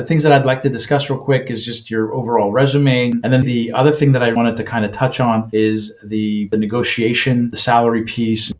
The things that I'd like to discuss real quick is just your overall resume. And then the other thing that I wanted to kind of touch on is the negotiation, the salary piece.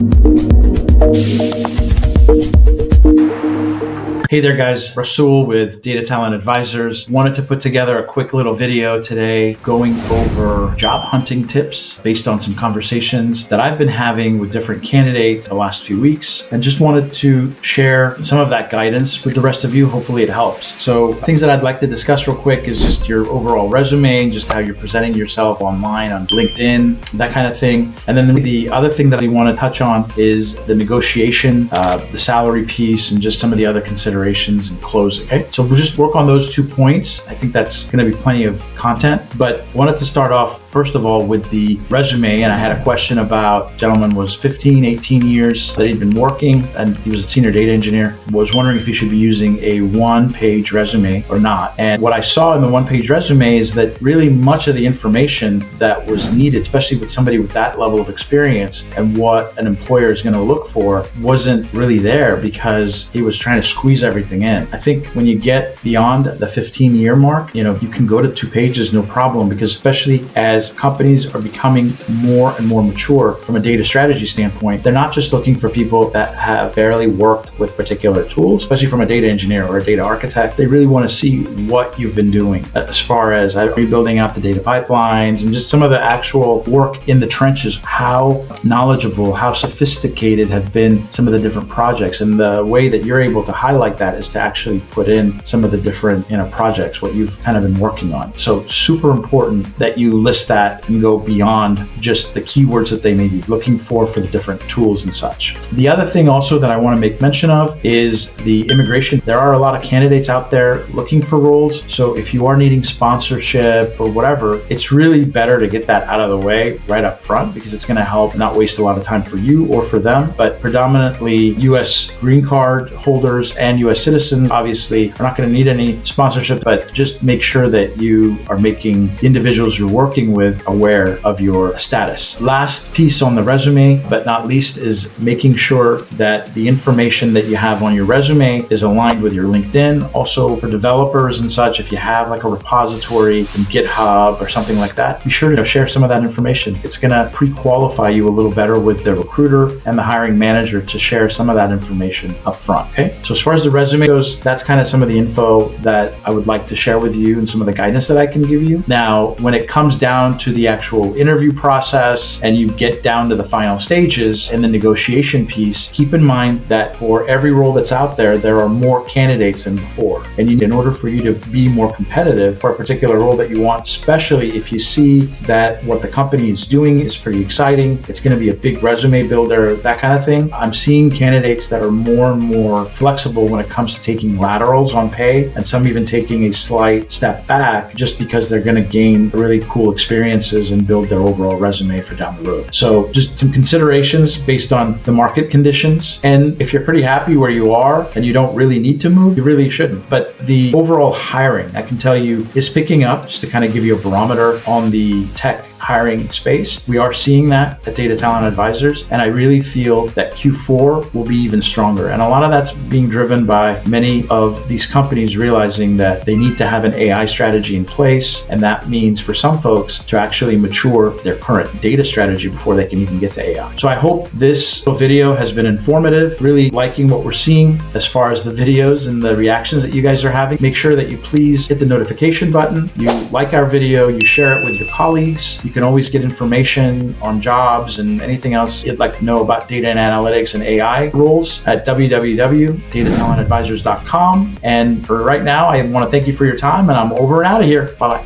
Hey there guys, Rasul with Data Talent Advisors. Wanted to put together a quick little video today going over job hunting tips based on some conversations that I've been having with different candidates the last few weeks, and just wanted to share some of that guidance with the rest of you. Hopefully it helps. So things that I'd like to discuss real quick is just your overall resume, just how you're presenting yourself online on LinkedIn, that kind of thing. And then the other thing that I want to touch on is the negotiation, the salary piece, and just some of the other considerations and closing. Okay, so we'll just work on those 2 points. I think that's going to be plenty of content, but wanted to start off first of all with the resume. And I had a question about, gentleman was 15, 18 years that he'd been working, and he was a senior data engineer, was wondering if he should be using a one-page resume or not. And what I saw in the one-page resume is that really much of the information that was needed, especially with somebody with that level of experience and what an employer is going to look for, wasn't really there because he was trying to squeeze everything in. I think when you get beyond the 15-year mark, you can go to 2 pages, no problem, because especially as companies are becoming more and more mature from a data strategy standpoint, they're not just looking for people that have barely worked with particular tools, especially from a data engineer or a data architect. They really want to see what you've been doing as far as rebuilding out the data pipelines and just some of the actual work in the trenches, how knowledgeable, how sophisticated have been some of the different projects. And the way that you're able to highlight that is to actually put in some of the different projects, what you've kind of been working on. So super important that you list that and go beyond just the keywords that they may be looking for the different tools and such. The other thing also that I want to make mention of is the immigration. There are a lot of candidates out there looking for roles. So if you are needing sponsorship or whatever, it's really better to get that out of the way right up front, because it's going to help not waste a lot of time for you or for them. But predominantly US green card holders and US citizens obviously are not going to need any sponsorship, but just make sure that you are making the individuals you're working with aware of your status. Last piece on the resume, but not least, is making sure that the information that you have on your resume is aligned with your LinkedIn. Also for developers and such, if you have like a repository in GitHub or something like that, be sure to share some of that information. It's going to pre-qualify you a little better with the recruiter and the hiring manager to share some of that information up front. Okay, so as far as the resume goes, that's kind of some of the info that I would like to share with you and some of the guidance that I can give you. Now, when it comes down to the actual interview process and you get down to the final stages and the negotiation piece, keep in mind that for every role that's out there, there are more candidates than before. And in order for you to be more competitive for a particular role that you want, especially if you see that what the company is doing is pretty exciting, it's going to be a big resume builder, that kind of thing, I'm seeing candidates that are more and more flexible when it comes to taking laterals on pay, and some even taking a slight step back just because they're going to gain really cool experiences and build their overall resume for down the road. So just some considerations based on the market conditions. And if you're pretty happy where you are and you don't really need to move, you really shouldn't. But the overall hiring, I can tell you, is picking up, just to kind of give you a barometer on the tech hiring space. We are seeing that at Data Talent Advisors, and I really feel that Q4 will be even stronger. And a lot of that's being driven by many of these companies realizing that they need to have an AI strategy in place, and that means for some folks to actually mature their current data strategy before they can even get to AI. So I hope this video has been informative. Really liking what we're seeing as far as the videos and the reactions that you guys are having. Make sure that you please hit the notification button, you like our video, you share it with your colleagues. You can always get information on jobs and anything else you'd like to know about data and analytics and AI roles at www.datatalentadvisors.com. And for right now, I want to thank you for your time, and I'm over and out of here. Bye-bye.